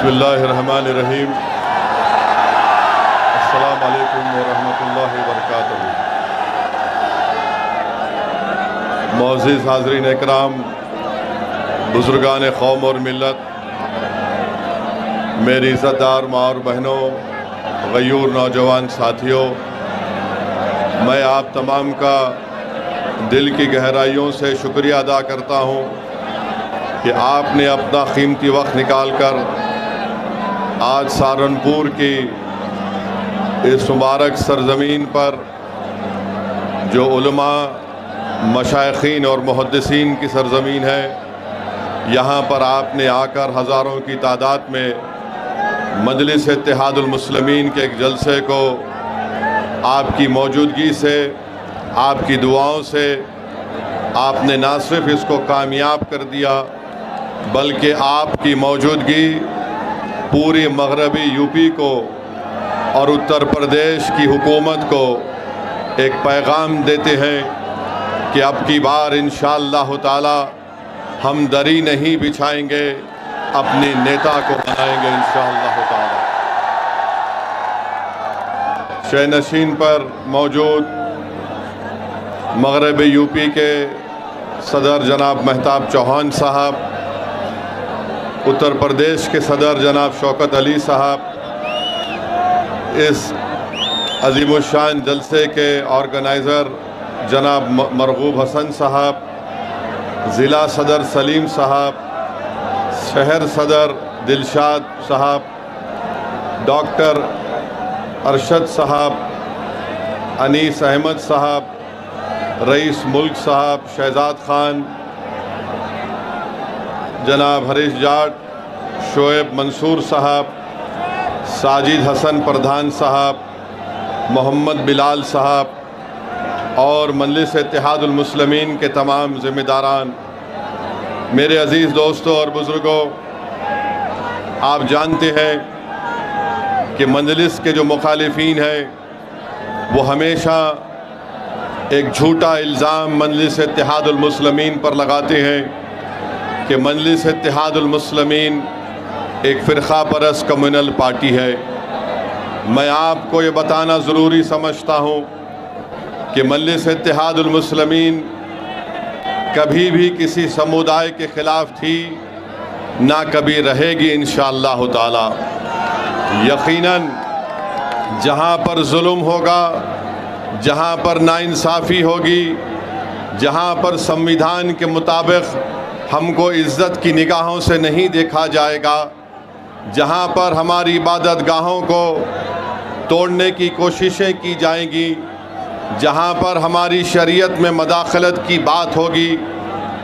बिस्मिल्लाहिर्रहमानिर्रहीम। अस्सलाम वालेकुम वरहमतुल्लाहि वबरकातुहू। मुअज़्ज़िज़ हाज़रीन इकराम, बुज़ुर्गान कौम और मिल्लत, मेरी इज़्ज़तदार माँ और बहनों, ग़यूर नौजवान साथियों, मैं आप तमाम का दिल की गहराइयों से शुक्रिया अदा करता हूँ कि आपने अपना कीमती वक्त निकाल कर आज सहारनपुर की इस मुबारक सरज़मीन पर, जो उलमा, मशाइखीन और मुहद्दिसीन की सरज़मीन है, यहाँ पर आपने आकर हज़ारों की तादाद में मजलिस इत्तेहादुल मुस्लिमीन के एक जलसे को आपकी मौजूदगी से, आपकी दुआओं से आपने ना सिर्फ इसको कामयाब कर दिया, बल्कि आपकी मौजूदगी पूरी मगरबी यूपी को और उत्तर प्रदेश की हुकूमत को एक पैगाम देते हैं कि अब की बार इंशाअल्लाह ताला हम दरी नहीं बिछाएंगे, अपने नेता को बनाएंगे इंशाअल्लाह ताला। शहनशीन पर मौजूद मगरबी यूपी के सदर जनाब महताब चौहान साहब, उत्तर प्रदेश के सदर जनाब शौकत अली साहब, इस अज़ीमुश्शान जलसे के ऑर्गेनाइज़र जनाब मरगूब हसन साहब, ज़िला सदर सलीम साहब, शहर सदर दिलशाद साहब, डॉक्टर अरशद साहब, अनीस अहमद साहब, रईस मुल्क साहब, शहजाद खान, जनाब हरीश जाट, शोएब मंसूर साहब, साजिद हसन प्रधान साहब, मोहम्मद बिलाल साहब और मजलिस इत्तेहादुल मुस्लिमीन के तमाम ज़िम्मेदारान, मेरे अज़ीज़ दोस्तों और बुज़ुर्गों, आप जानते हैं कि मजलिस के जो मुखालिफीन हैं वो हमेशा एक झूठा इल्ज़ाम मजलिस इत्तेहादुल मुस्लिमीन पर लगाते हैं कि मजलिस इत्तेहादुल मुस्लिमीन एक फ़िरक़ा परस्त कम्युनल पार्टी है। मैं आपको ये बताना ज़रूरी समझता हूँ कि मजलिस इत्तेहादुल मुस्लिमीन कभी भी किसी समुदाय के ख़िलाफ़ थी, ना कभी रहेगी इंशाअल्लाह ताला। यकीनन जहाँ पर जुल्म होगा, जहाँ पर नाइंसाफ़ी होगी, जहाँ पर संविधान के मुताबिक हमको इज़्ज़त की निगाहों से नहीं देखा जाएगा, जहाँ पर हमारी इबादत गाहों को तोड़ने की कोशिशें की जाएंगी, जहाँ पर हमारी शरीयत में मदाखलत की बात होगी,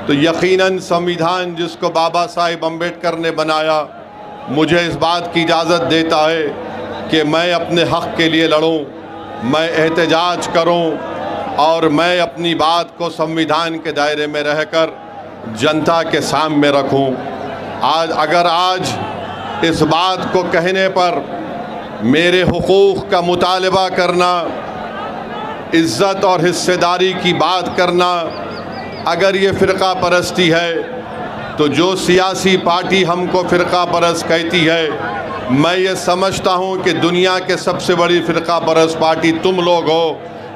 तो यकीनन संविधान जिसको बाबा साहिब अम्बेडकर ने बनाया, मुझे इस बात की इजाज़त देता है कि मैं अपने हक़ के लिए लड़ूँ, मैं एहतजाज करूँ और मैं अपनी बात को संविधान के दायरे में रहकर जनता के सामने रखूं। आज इस बात को कहने पर मेरे हुकूक़ का मुतालबा करना, इज़्ज़त और हिस्सेदारी की बात करना, अगर ये फ़िरक़ा परस्ती है तो जो सियासी पार्टी हमको फ़िरक़ा परस्त कहती है, मैं ये समझता हूँ कि दुनिया के सबसे बड़ी फ़िरक़ा परस्त पार्टी तुम लोग हो,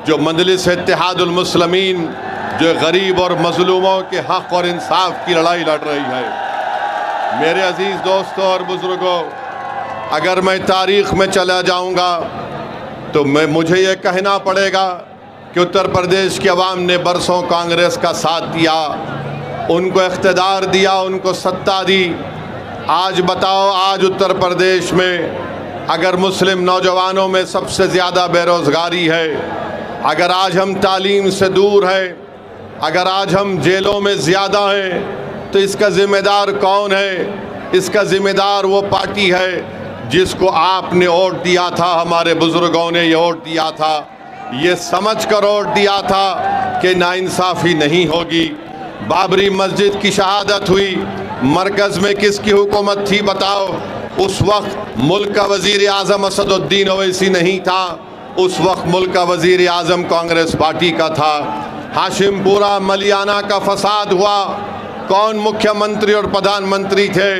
जो मजलिस इत्तेहादुल मुस्लिमीन, जो गरीब और मज़लूमों के हक़ और इंसाफ की लड़ाई लड़ रही है। मेरे अज़ीज़ दोस्तों और बुज़ुर्गों, अगर मैं तारीख़ में चला जाऊँगा तो मुझे ये कहना पड़ेगा कि उत्तर प्रदेश की आवाम ने बरसों कांग्रेस का साथ दिया, उनको इख्तिदार दिया, उनको सत्ता दी। आज बताओ, आज उत्तर प्रदेश में अगर मुस्लिम नौजवानों में सबसे ज़्यादा बेरोज़गारी है, अगर आज हम तालीम से दूर हैं, अगर आज हम जेलों में ज़्यादा हैं, तो इसका ज़िम्मेदार कौन है? इसका ज़िम्मेदार वो पार्टी है जिसको आपने वोट दिया था, हमारे बुज़ुर्गों ने ये वोट दिया था, ये समझ कर वोट दिया था कि नाइंसाफ़ी नहीं होगी। बाबरी मस्जिद की शहादत हुई, मरकज़ में किसकी हुकूमत थी बताओ? उस वक्त मुल्क का वज़ीर आज़म असदुद्दीन ओवैसी नहीं था, उस वक्त मुल्क का वज़ीर आज़म कांग्रेस पार्टी का था। हाशिमपुरा मलियाना का फसाद हुआ, कौन मुख्यमंत्री और प्रधानमंत्री थे?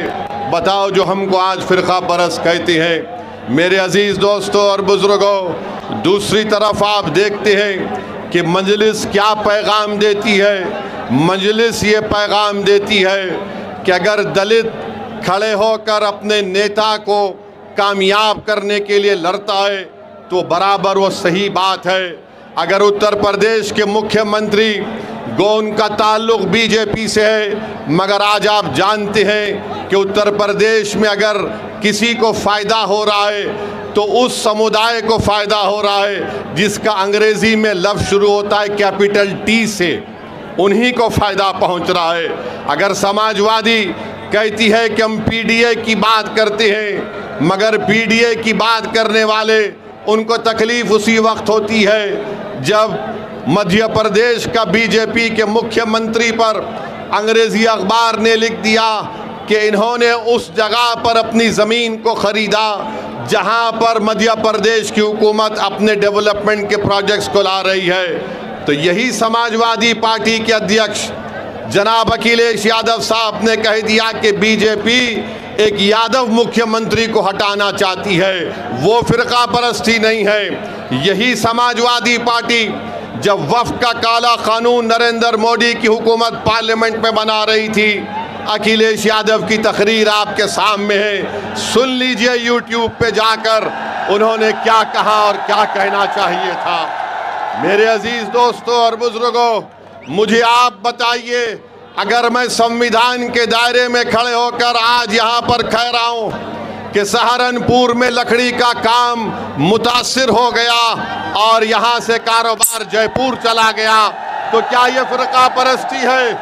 बताओ जो हमको आज फ़िरक़ा परस्त कहती हैं। मेरे अजीज़ दोस्तों और बुज़ुर्गों, दूसरी तरफ आप देखते हैं कि मजलिस क्या पैगाम देती है। मजलिस ये पैगाम देती है कि अगर दलित खड़े होकर अपने नेता को कामयाब करने के लिए लड़ता है तो बराबर वो सही बात है। अगर उत्तर प्रदेश के मुख्यमंत्री गो उनका ताल्लुक़ बीजेपी से है, मगर आज आप जानते हैं कि उत्तर प्रदेश में अगर किसी को फ़ायदा हो रहा है तो उस समुदाय को फ़ायदा हो रहा है जिसका अंग्रेज़ी में लफ्ज़ शुरू होता है कैपिटल टी से, उन्हीं को फ़ायदा पहुंच रहा है। अगर समाजवादी कहती है कि हम पीडीए की बात करते हैं, मगर पीडीए की बात करने वाले उनको तकलीफ़ उसी वक्त होती है जब मध्य प्रदेश का बीजेपी के मुख्यमंत्री पर अंग्रेज़ी अखबार ने लिख दिया कि इन्होंने उस जगह पर अपनी ज़मीन को ख़रीदा जहां पर मध्य प्रदेश की हुकूमत अपने डेवलपमेंट के प्रोजेक्ट्स को ला रही है। तो यही समाजवादी पार्टी के अध्यक्ष जनाब अखिलेश यादव साहब ने कह दिया कि बीजेपी एक यादव मुख्यमंत्री को हटाना चाहती है, वो फ़िरक़ा परस्ती नहीं है। यही समाजवादी पार्टी जब वफ़्क़ का काला कानून नरेंद्र मोदी की हुकूमत पार्लियामेंट में बना रही थी, अखिलेश यादव की तकरीर आपके सामने है, सुन लीजिए यूट्यूब पे जाकर उन्होंने क्या कहा और क्या कहना चाहिए था। मेरे अजीज़ दोस्तों और बुज़ुर्गों, मुझे आप बताइए, अगर मैं संविधान के दायरे में खड़े होकर आज यहाँ पर कह रहा हूँ कि सहारनपुर में लकड़ी का काम मुतासिर हो गया और यहाँ से कारोबार जयपुर चला गया, तो क्या ये फ़िरक़ा परस्ती है?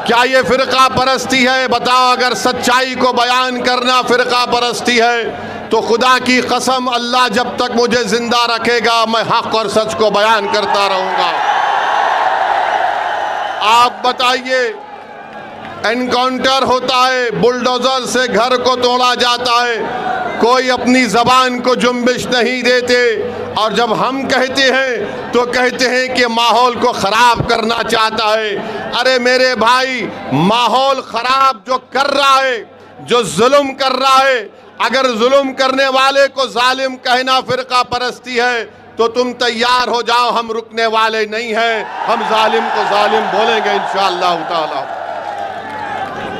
क्या ये फ़िरक़ा परस्ती है? बताओ, अगर सच्चाई को बयान करना फ़िरक़ा परस्ती है तो खुदा की कसम अल्लाह जब तक मुझे ज़िंदा रखेगा मैं हक़ और सच को बयान करता रहूँगा। आप बताइए, एनकाउंटर होता है, बुलडोज़र से घर को तोड़ा जाता है, कोई अपनी ज़बान को जुम्बिश नहीं देते, और जब हम कहते हैं तो कहते हैं कि माहौल को ख़राब करना चाहता है। अरे मेरे भाई, माहौल ख़राब जो कर रहा है, जो जुल्म कर रहा है, अगर जुल्म करने वाले को जालिम कहना फ़िरक़ा परस्ती है तो तुम तैयार हो जाओ, हम रुकने वाले नहीं हैं, हम जालिम को जालिम बोलेंगे इंशाअल्लाह ताला।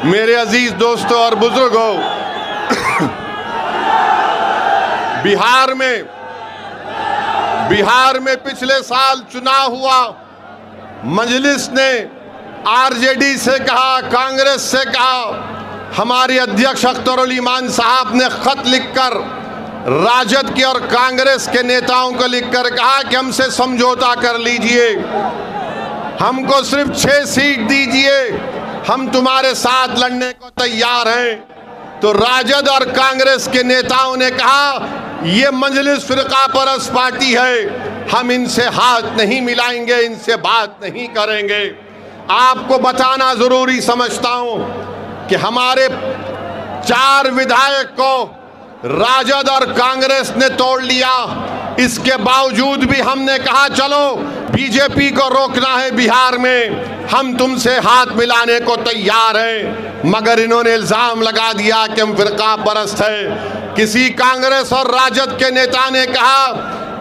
मेरे अजीज़ दोस्तों और बुज़ुर्गों, बिहार में पिछले साल चुनाव हुआ, मजलिस ने आरजेडी से कहा, कांग्रेस से कहा, हमारे अध्यक्ष अख्तर ईमान साहब ने ख़त लिखकर राजद के और कांग्रेस के नेताओं को लिखकर कहा कि हमसे समझौता कर लीजिए, हमको सिर्फ 6 सीट दीजिए, हम तुम्हारे साथ लड़ने को तैयार हैं। तो राजद और कांग्रेस के नेताओं ने कहा ये मजलिस फ़िरक़ा परस्त पार्टी है, हम इनसे हाथ नहीं मिलाएंगे, इनसे बात नहीं करेंगे। आपको बताना ज़रूरी समझता हूँ कि हमारे 4 विधायक को राजद और कांग्रेस ने तोड़ लिया। इसके बावजूद भी हमने कहा चलो बीजेपी को रोकना है बिहार में, हम तुमसे हाथ मिलाने को तैयार हैं, मगर इन्होंने इल्ज़ाम लगा दिया कि हम फ़िरक़ा परस्त है। किसी कांग्रेस और राजद के नेता ने कहा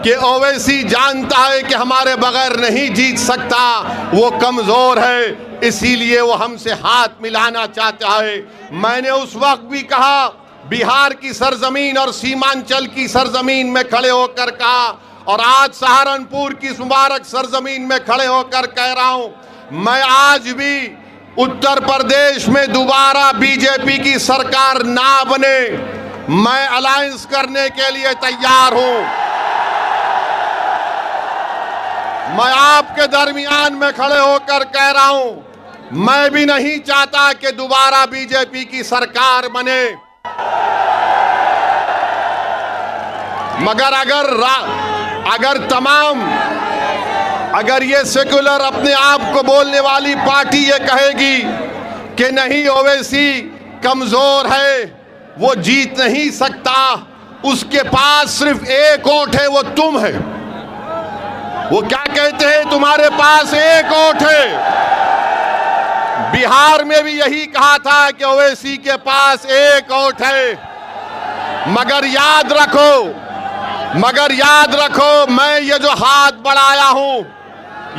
कि ओवैसी जानता है कि हमारे बगैर नहीं जीत सकता, वो कमज़ोर है, इसीलिए वो हमसे हाथ मिलाना चाहता है। मैंने उस वक्त भी कहा, बिहार की सरजमीन और सीमांचल की सरजमीन में खड़े होकर कहा, और आज सहारनपुर की मुबारक सरजमीन में खड़े होकर कह रहा हूं, मैं आज भी उत्तर प्रदेश में दोबारा बीजेपी की सरकार ना बने, मैं अलायंस करने के लिए तैयार हूं। मैं आपके दरमियान में खड़े होकर कह रहा हूं, मैं भी नहीं चाहता कि दोबारा बीजेपी की सरकार बने, मगर अगर ये सेकुलर अपने आप को बोलने वाली पार्टी ये कहेगी कि नहीं ओवैसी कमजोर है, वो जीत नहीं सकता, उसके पास सिर्फ एक वोट है, वो तुम है। वो क्या कहते हैं, तुम्हारे पास एक वोट है, बिहार में भी यही कहा था कि ओवैसी के पास एक वोट है। मगर याद रखो मैं ये जो हाथ बढ़ाया हूं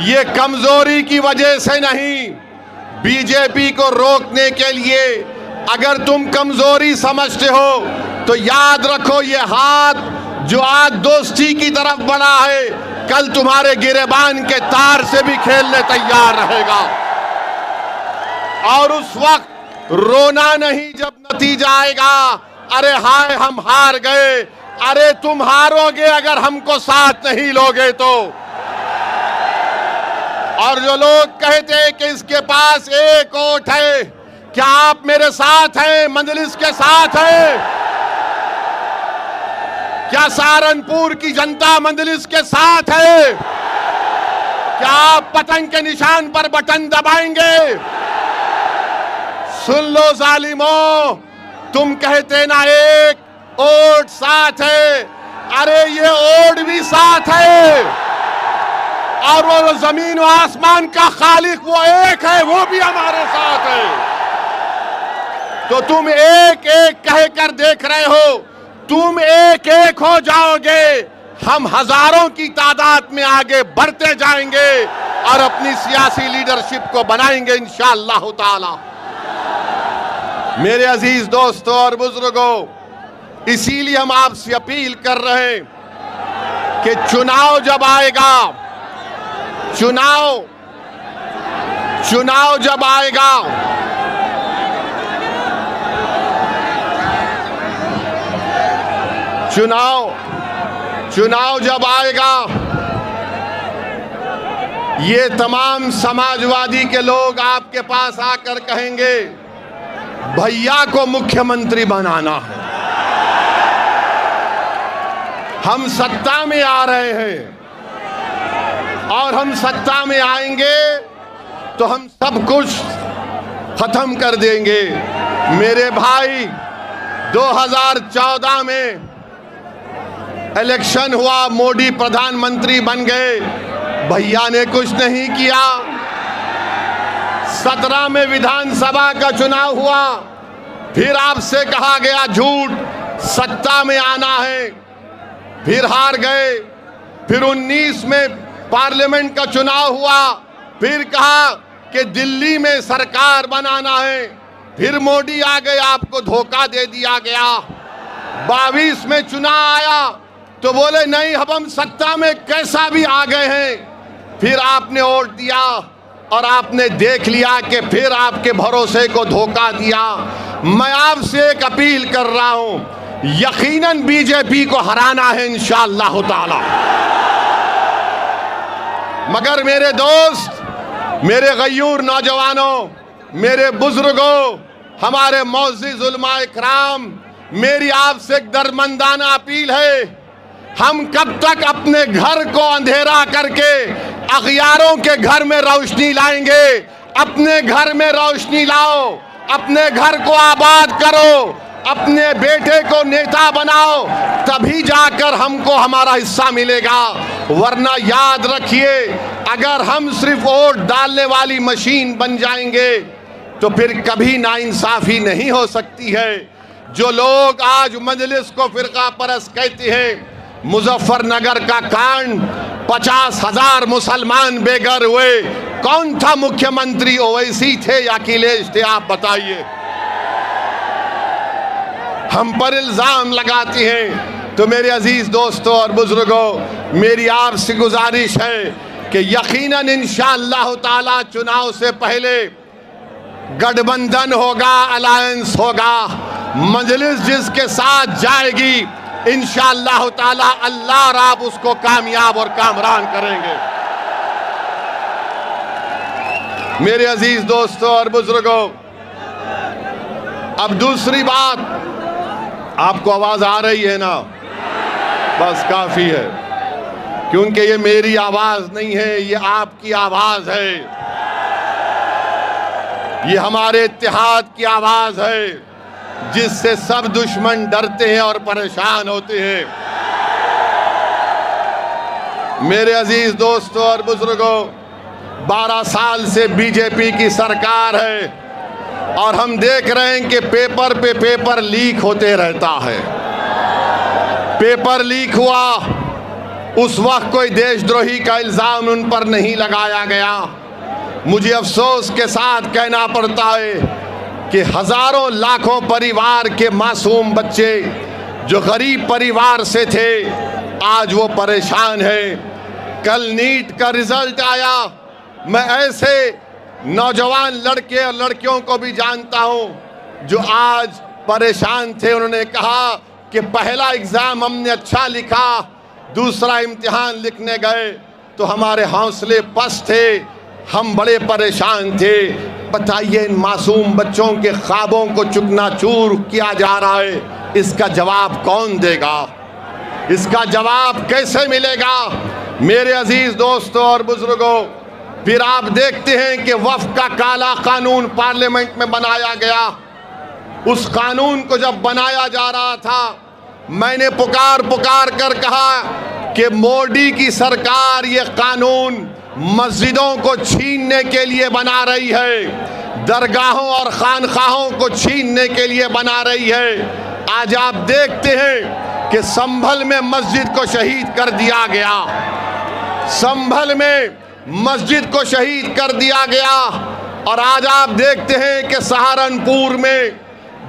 ये कमजोरी की वजह से नहीं, बीजेपी को रोकने के लिए। अगर तुम कमजोरी समझते हो तो याद रखो ये हाथ जो आज दोस्ती की तरफ बढ़ा है कल तुम्हारे गिरेबान के तार से भी खेलने तैयार रहेगा। और उस वक्त रोना नहीं जब नतीजा आएगा, अरे हाय हम हार गए। अरे तुम हारोगे अगर हमको साथ नहीं लोगे तो। और जो लोग कहते हैं कि इसके पास एक वोट है, क्या आप मेरे साथ हैं, मजलिस के साथ हैं? क्या सहारनपुर की जनता मजलिस के साथ है? क्या आप पतंग के निशान पर बटन दबाएंगे? सुन लो जालिमों, तुम कहते ना एक वोट साथ है, अरे ये वोट भी साथ है। और वो जमीन और आसमान का खालिक वो एक है, वो भी हमारे साथ है। तो तुम एक एक कहकर देख रहे हो, तुम एक एक हो जाओगे, हम हजारों की तादाद में आगे बढ़ते जाएंगे और अपनी सियासी लीडरशिप को बनाएंगे इंशाअल्लाह ताला। मेरे अजीज दोस्तों और बुजुर्गों, इसीलिए हम आपसे अपील कर रहे हैं कि चुनाव जब आएगा, चुनाव जब आएगा, चुनाव जब आएगा, ये तमाम समाजवादी के लोग आपके पास आकर कहेंगे भैया को मुख्यमंत्री बनाना है। हम सत्ता में आ रहे हैं और हम सत्ता में आएंगे तो हम सब कुछ खत्म कर देंगे। मेरे भाई 2014 में इलेक्शन हुआ, मोदी प्रधानमंत्री बन गए, भैया ने कुछ नहीं किया। 17 में विधानसभा का चुनाव हुआ, फिर आपसे कहा गया झूठ, सत्ता में आना है, फिर हार गए। फिर 19 में पार्लियामेंट का चुनाव हुआ, फिर कहा कि दिल्ली में सरकार बनाना है, फिर मोदी आ गए, आपको धोखा दे दिया गया। 22 में चुनाव आया तो बोले नहीं अब हम सत्ता में कैसा भी आ गए हैं। फिर आपने वोट दिया और आपने देख लिया कि फिर आपके भरोसे को धोखा दिया। मैं आपसे एक अपील कर रहा हूं, यकीनन बीजेपी को हराना है इंशाअल्लाह ताला। मगर मेरे दोस्त, मेरे गयूर नौजवानों, मेरे बुजुर्गों, हमारे मौजूद उलमा इकराम, मेरी आपसे एक दरमंदाना अपील है, हम कब तक अपने घर को अंधेरा करके अखियारों के घर में रोशनी लाएंगे? अपने घर में रोशनी लाओ, अपने घर को आबाद करो, अपने बेटे को नेता बनाओ, तभी जाकर हमको हमारा हिस्सा मिलेगा। वरना याद रखिए, अगर हम सिर्फ वोट डालने वाली मशीन बन जाएंगे तो फिर कभी नाइंसाफी नहीं हो सकती है। जो लोग आज मजलिस को फिरका परस्त कहते हैं, मुजफ्फरनगर का कांड, 50,000 मुसलमान बेघर हुए, कौन था मुख्यमंत्री? ओवैसी थे या अखिलेश थे? आप बताइए। हम पर इल्जाम लगाती हैं। तो मेरे अजीज दोस्तों और बुजुर्गों, मेरी आपसे गुजारिश है कि यकीनन इंशाअल्लाह ताला चुनाव से पहले गठबंधन होगा, अलायंस होगा। मजलिस जिसके साथ जाएगी इंशाअल्लाह ताला अल्लाह और आप उसको कामयाब और कामरान करेंगे। मेरे अजीज दोस्तों और बुजुर्गों, अब दूसरी बात, आपको आवाज आ रही है ना? बस काफी है, क्योंकि ये मेरी आवाज नहीं है, ये आपकी आवाज है, ये हमारे इत्तेहाद की आवाज है, जिससे सब दुश्मन डरते हैं और परेशान होते हैं। मेरे अजीज दोस्तों और बुजुर्गों, 12 साल से बीजेपी की सरकार है और हम देख रहे हैं कि पेपर पे पेपर लीक होते रहता है। पेपर लीक हुआ, उस वक्त कोई देशद्रोही का इल्ज़ाम उन पर नहीं लगाया गया। मुझे अफसोस के साथ कहना पड़ता है कि हज़ारों लाखों परिवार के मासूम बच्चे जो गरीब परिवार से थे, आज वो परेशान हैं। कल नीट का रिजल्ट आया, मैं ऐसे नौजवान लड़के और लड़कियों को भी जानता हूं जो आज परेशान थे। उन्होंने कहा कि पहला एग्ज़ाम हमने अच्छा लिखा, दूसरा इम्तिहान लिखने गए तो हमारे हौसले पस्त थे, हम बड़े परेशान थे। बताइए, इन मासूम बच्चों के ख्वाबों को चुकनाचूर किया जा रहा है, इसका जवाब कौन देगा? इसका जवाब कैसे मिलेगा? मेरे अजीज दोस्तों और बुजुर्गों, फिर आप देखते हैं कि वक्फ का काला कानून पार्लियामेंट में बनाया गया। उस कानून को जब बनाया जा रहा था, मैंने पुकार कर कहा कि मोदी की सरकार ये कानून मस्जिदों को छीनने के लिए बना रही है, दरगाहों और खानखाहों को छीनने के लिए बना रही है। आज आप देखते हैं कि संभल में मस्जिद को शहीद कर दिया गया, संभल में मस्जिद को शहीद कर दिया गया। और आज आप देखते हैं कि सहारनपुर में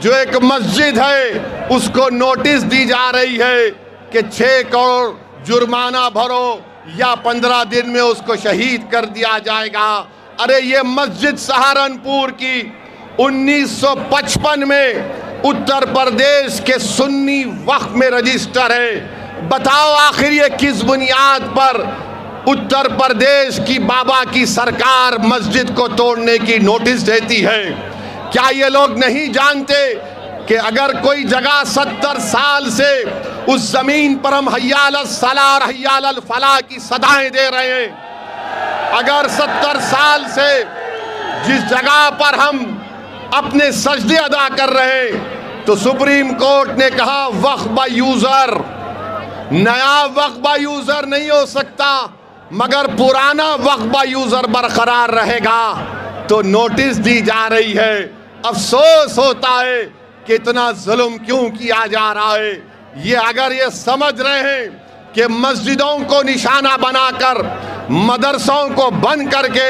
जो एक मस्जिद है उसको नोटिस दी जा रही है कि 6 करोड़ जुर्माना भरो या 15 दिन में उसको शहीद कर दिया जाएगा। अरे ये मस्जिद सहारनपुर की 1955 में उत्तर प्रदेश के सुन्नी वक्फ में रजिस्टर है। बताओ आखिर ये किस बुनियाद पर उत्तर प्रदेश की बाबा की सरकार मस्जिद को तोड़ने की नोटिस देती है? क्या ये लोग नहीं जानते कि अगर कोई जगह 70 साल से उस जमीन पर हम हय्या अलस सलाह और हय्या अलल फलाह की सदाएं दे रहे हैं, अगर 70 साल से जिस जगह पर हम अपने सजदे अदा कर रहे हैं, तो सुप्रीम कोर्ट ने कहा वक्फ बाय यूजर, नया वक्फ बाय यूजर नहीं हो सकता मगर पुराना वक्फ बाय यूजर बरकरार रहेगा। तो नोटिस दी जा रही है। अफसोस होता है कि इतना जुल्म क्यों किया जा रहा है। ये अगर ये समझ रहे हैं कि मस्जिदों को निशाना बनाकर, मदरसों को बंद करके,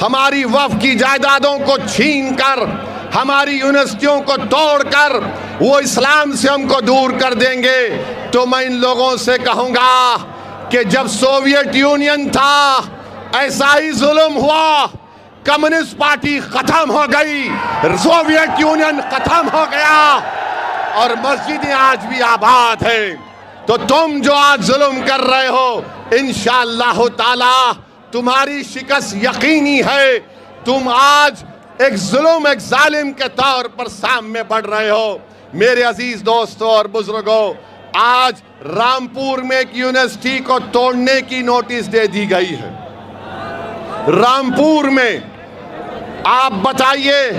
हमारी वक्फ की जायदादों को छीन कर, हमारी यूनिवर्सिटियों को तोड़कर वो इस्लाम से हमको दूर कर देंगे, तो मैं इन लोगों से कहूँगा कि जब सोवियत यूनियन था ऐसा ही जुल्म हुआ, कम्युनिस्ट पार्टी खत्म हो गई, सोवियत यूनियन खत्म हो गया और मस्जिदें आज भी आबाद है। तो तुम जो आज जुल्म कर रहे हो, इंशाअल्लाह ताला तुम्हारी शिकस्त यकीनी है। तुम आज एक जुल्म, एक जालिम के तौर पर सामने बढ़ रहे हो। मेरे अजीज दोस्तों और बुजुर्गों, आज रामपुर में एक यूनिवर्सिटी को तोड़ने की नोटिस दे दी गई है। रामपुर में आप बताइए,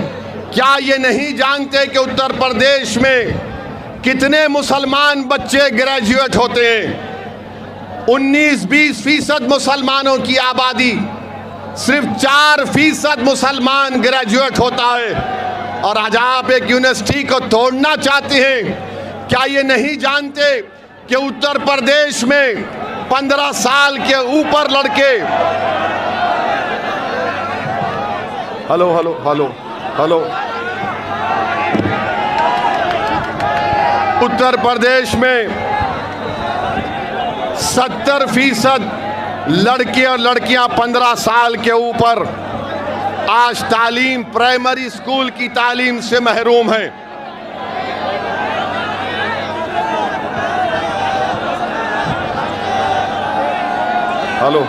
क्या ये नहीं जानते कि उत्तर प्रदेश में कितने मुसलमान बच्चे ग्रेजुएट होते हैं? 19-20% मुसलमानों की आबादी, सिर्फ 4% मुसलमान ग्रेजुएट होता है और आज आप एक यूनिवर्सिटी को तोड़ना चाहते हैं। क्या ये नहीं जानते कि उत्तर प्रदेश में 15 साल के ऊपर लड़के, hello hello hello hello, Uttar Pradesh में 70% लड़के और लड़कियां 15 साल के ऊपर आज तालीम, प्राइमरी स्कूल की तालीम से महरूम हैं। हेलो,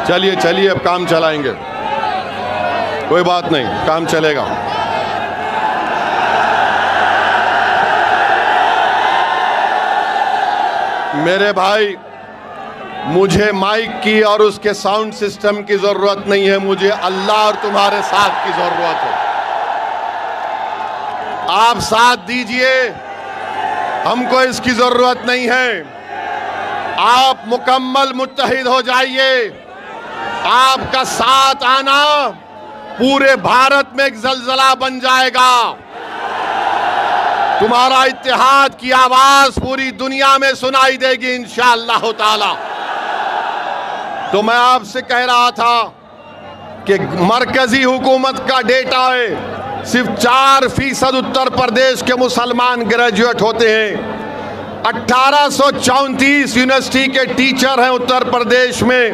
चलिए चलिए, अब काम चलाएंगे, कोई बात नहीं, काम चलेगा। मेरे भाई, मुझे माइक की और उसके साउंड सिस्टम की जरूरत नहीं है, मुझे अल्लाह और तुम्हारे साथ की जरूरत है। आप साथ दीजिए, हमको इसकी जरूरत नहीं है। आप मुकम्मल मुत्तहिद हो जाइए। आपका साथ आना पूरे भारत में एक जलजला बन जाएगा। तुम्हारा इत्तेहाद की आवाज पूरी दुनिया में सुनाई देगी इंशाअल्लाह ताला। तो मैं आपसे कह रहा था कि मरकजी हुकूमत का डेटा है सिर्फ 4% उत्तर प्रदेश के मुसलमान ग्रेजुएट होते हैं। 1834 यूनिवर्सिटी के टीचर हैं उत्तर प्रदेश में।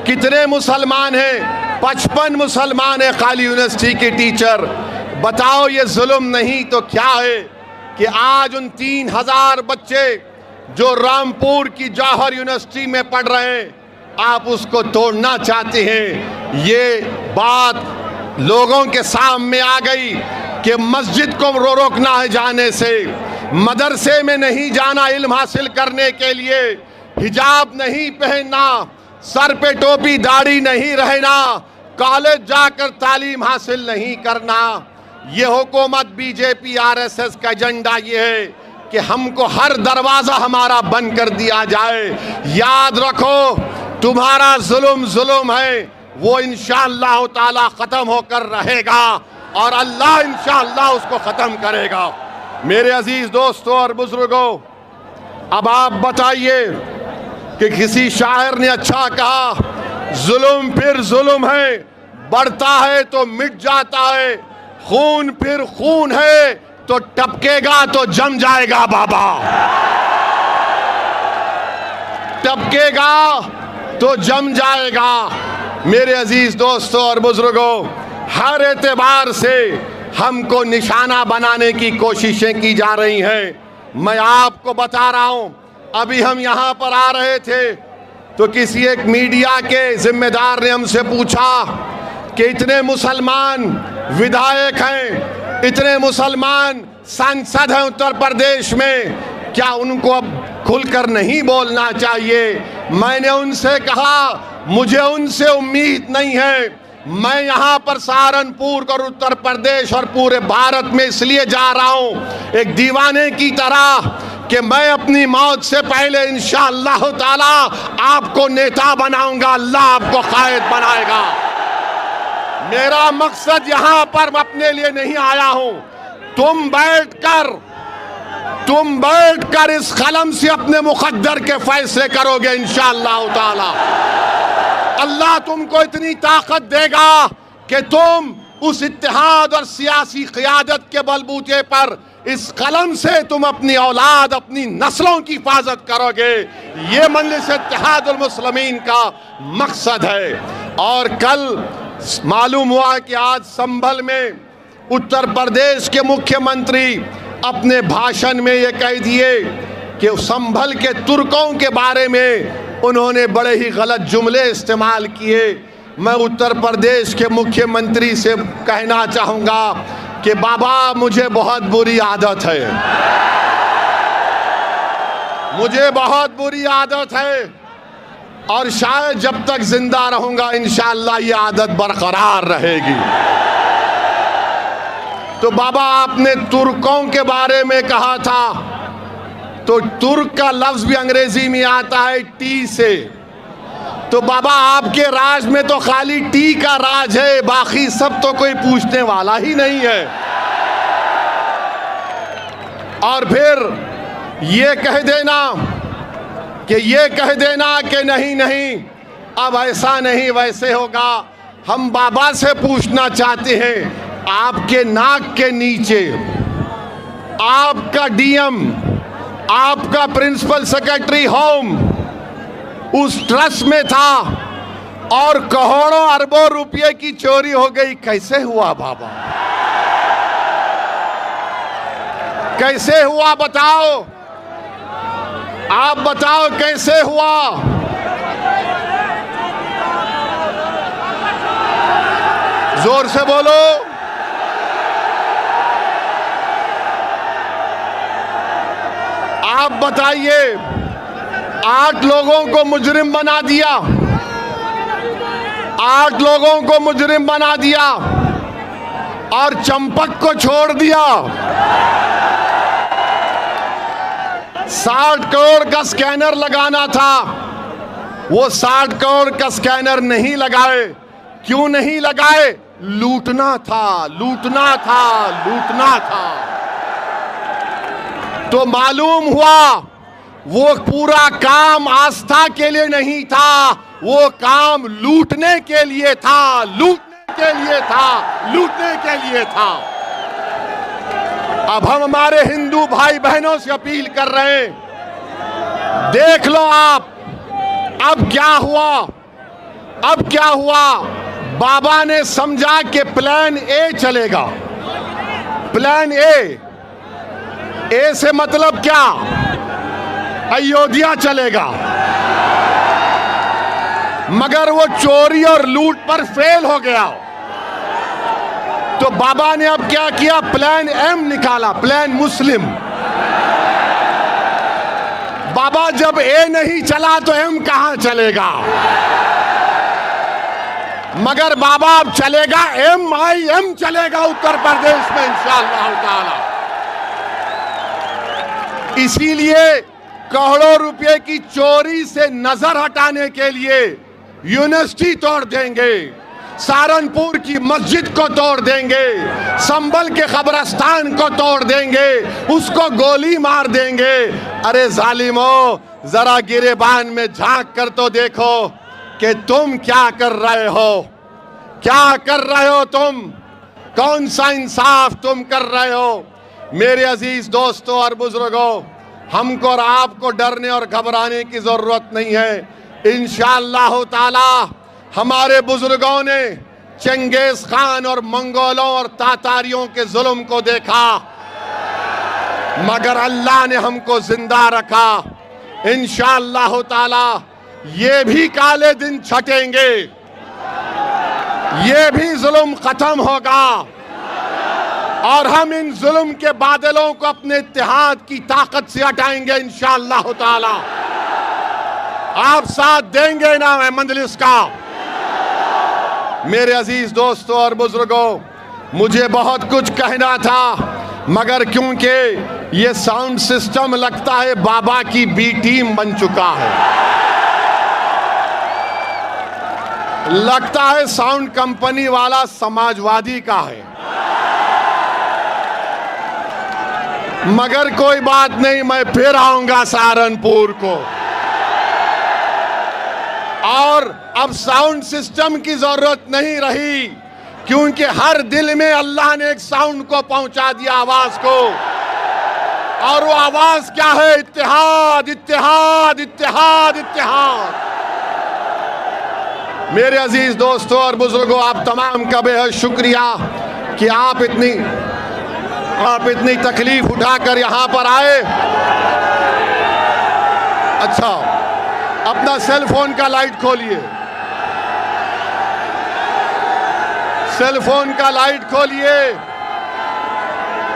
कितने मुसलमान हैं? 55 मुसलमान हैं खाली यूनिवर्सिटी के टीचर। बताओ ये जुल्म नहीं तो क्या है कि आज उन 3000 बच्चे जो रामपुर की जौहर यूनिवर्सिटी में पढ़ रहे हैं, आप उसको तोड़ना चाहते हैं। ये बात लोगों के सामने आ गई कि मस्जिद को रोकना है जाने से, मदरसे में नहीं जाना इल्म हासिल करने के लिए, हिजाब नहीं पहनना, सर पे टोपी दाढ़ी नहीं रहना, कॉलेज जाकर तालीम हासिल नहीं करना। ये हुकूमत बीजेपी आरएसएस का एजेंडा ये है कि हमको हर दरवाजा हमारा बंद कर दिया जाए। याद रखो, तुम्हारा जुल्म है, वो इंशाअल्लाह ताला खत्म होकर रहेगा और अल्लाह इंशाअल्लाह उसको खत्म करेगा। मेरे अजीज दोस्तों और बुजुर्गों, अब आप बताइए कि किसी शायर ने अच्छा कहा, जुल्म फिर जुल्म है, बढ़ता है तो मिट जाता है, खून फिर खून है तो टपकेगा तो जम जाएगा बाबा, टपकेगा तो जम जाएगा। मेरे अजीज दोस्तों और बुजुर्गों, हर एतबार से हमको निशाना बनाने की कोशिशें की जा रही हैं। मैं आपको बता रहा हूं, अभी हम यहां पर आ रहे थे तो किसी एक मीडिया के जिम्मेदार ने हमसे पूछा कि इतने मुसलमान विधायक हैं, इतने मुसलमान सांसद हैं उत्तर प्रदेश में, क्या उनको अब खुलकर नहीं बोलना चाहिए? मैंने उनसे कहा, मुझे उनसे उम्मीद नहीं है। मैं यहाँ पर सहारनपुर और उत्तर प्रदेश और पूरे भारत में इसलिए जा रहा हूँ एक दीवाने की तरह कि मैं अपनी मौत से पहले इंशाअल्लाह ताला आपको नेता बनाऊंगा, अल्लाह आपको कायद बनाएगा। मेरा मकसद यहाँ पर अपने लिए नहीं आया हूँ। तुम बैठकर इस कलम से अपने मुकद्दर के फैसले करोगे इंशाअल्लाह ताला। अल्लाह तुमको इतनी ताकत देगा कि तुम उस इत्तेहाद और सियासी क़ियादत के बलबूते पर इस कलम से तुम अपनी औलाद, अपनी नस्लों की हिफाजत करोगे। ये मजलिस इत्तेहादुल मुस्लिमीन का मकसद है। और कल मालूम हुआ कि आज संभल में उत्तर प्रदेश के मुख्यमंत्री अपने भाषण में ये कह दिए कि संभल के तुर्कों के बारे में उन्होंने बड़े ही गलत जुमले इस्तेमाल किए। मैं उत्तर प्रदेश के मुख्यमंत्री से कहना चाहूँगा कि बाबा, मुझे बहुत बुरी आदत है, मुझे बहुत बुरी आदत है और शायद जब तक जिंदा रहूँगा इंशाअल्लाह ये आदत बरकरार रहेगी। तो बाबा, आपने तुर्कों के बारे में कहा था, तो तुर्क का लफ्ज भी अंग्रेजी में आता है टी से। तो बाबा, आपके राज में तो खाली टी का राज है, बाकी सब तो कोई पूछने वाला ही नहीं है। और फिर ये कह देना कि नहीं अब ऐसा नहीं वैसे होगा। हम बाबा से पूछना चाहते हैं, आपके नाक के नीचे आपका डीएम, आपका प्रिंसिपल सेक्रेटरी होम उस ट्रस्ट में था और करोड़ों अरबों रुपए की चोरी हो गई। कैसे हुआ बाबा? कैसे हुआ बताओ? आप बताओ कैसे हुआ? जोर से बोलो। आप बताइए। 8 लोगों को मुजरिम बना दिया, 8 लोगों को मुजरिम बना दिया और चंपक को छोड़ दिया। 60 करोड़ का स्कैनर लगाना था, वो 60 करोड़ का स्कैनर नहीं लगाए। क्यों नहीं लगाए? लूटना था, लूटना था, लूटना था। तो मालूम हुआ वो पूरा काम आस्था के लिए नहीं था, वो काम लूटने के लिए था, लूटने के लिए था, लूटने के लिए था। अब हम हमारे हिंदू भाई बहनों से अपील कर रहे हैं, देख लो आप अब क्या हुआ। अब क्या हुआ? बाबा ने समझा कि प्लान ए चलेगा। प्लान ए से मतलब क्या? अयोध्या चलेगा। मगर वो चोरी और लूट पर फेल हो गया। तो बाबा ने अब क्या किया? प्लान एम निकाला, प्लान मुस्लिम। बाबा जब ए नहीं चला तो एम कहां चलेगा? मगर बाबा अब चलेगा MIM चलेगा उत्तर प्रदेश में इंशाअल्लाह ताला। इसीलिए करोड़ों रुपए की चोरी से नजर हटाने के लिए यूनिवर्सिटी तोड़ देंगे, सहारनपुर की मस्जिद को तोड़ देंगे, संभल के कब्रिस्तान को तोड़ देंगे, उसको गोली मार देंगे। अरे जालिमो, जरा गिरेबान में झांक कर तो देखो कि तुम क्या कर रहे हो, क्या कर रहे हो तुम, कौन सा इंसाफ तुम कर रहे हो। मेरे अजीज दोस्तों और बुजुर्गों, हमको और आपको डरने और घबराने की जरूरत नहीं है। इंशाअल्लाह ताला हमारे बुजुर्गों ने चंगेज खान और मंगोलों और तातारियों के जुल्म को देखा, मगर अल्लाह ने हमको जिंदा रखा। इंशाअल्लाह ताला ये भी काले दिन छटेंगे, ये भी जुल्म खत्म होगा और हम इन जुल्म के बादलों को अपने इत्तेहाद की ताकत से हटाएंगे इंशाअल्लाह ताला। आप साथ देंगे ना मंजलिस का? मेरे अजीज दोस्तों और बुजुर्गों, मुझे बहुत कुछ कहना था, मगर क्योंकि ये साउंड सिस्टम लगता है बाबा की बी टीम बन चुका है, लगता है साउंड कंपनी वाला समाजवादी का है। मगर कोई बात नहीं, मैं फिर आऊंगा सहारनपुर को। और अब साउंड सिस्टम की जरूरत नहीं रही, क्योंकि हर दिल में अल्लाह ने एक साउंड को पहुंचा दिया, आवाज को। और वो आवाज क्या है? इत्तेहाद, इत्तेहाद, इत्तेहाद, इत्तेहाद। मेरे अजीज दोस्तों और बुजुर्गों, आप तमाम का बेहद शुक्रिया कि आप इतनी तकलीफ उठाकर यहां पर आए। अच्छा, अपना सेल फोन का लाइट खोलिए, सेल फोन का लाइट खोलिए,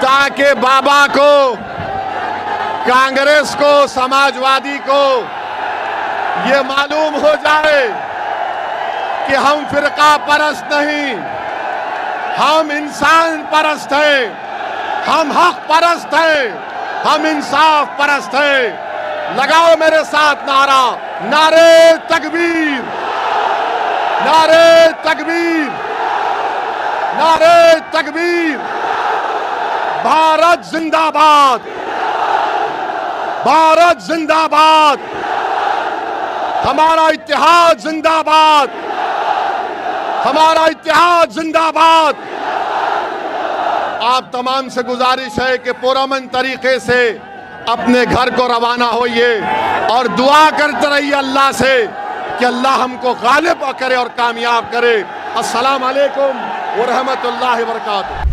ताकि बाबा को, कांग्रेस को, समाजवादी को ये मालूम हो जाए कि हम फिरका परस्त नहीं, हम इंसान परस्त हैं, हम हक परस्त हैं, हम इंसाफ परस्त हैं। लगाओ मेरे साथ नारा, नारे तकबीर, नारे तकबीर, नारे तकबीर। भारत जिंदाबाद, भारत जिंदाबाद, हमारा इत्तेहाद जिंदाबाद, हमारा इत्तेहाद जिंदाबाद। आप तमाम से गुजारिश है कि पुरअमन तरीके से अपने घर को रवाना होइए और दुआ करते रहिए अल्लाह से कि अल्लाह हमको गालिब करे और कामयाब करे। अस्सलाम वालेकुम व रहमतुल्लाहि व बरकातुहू।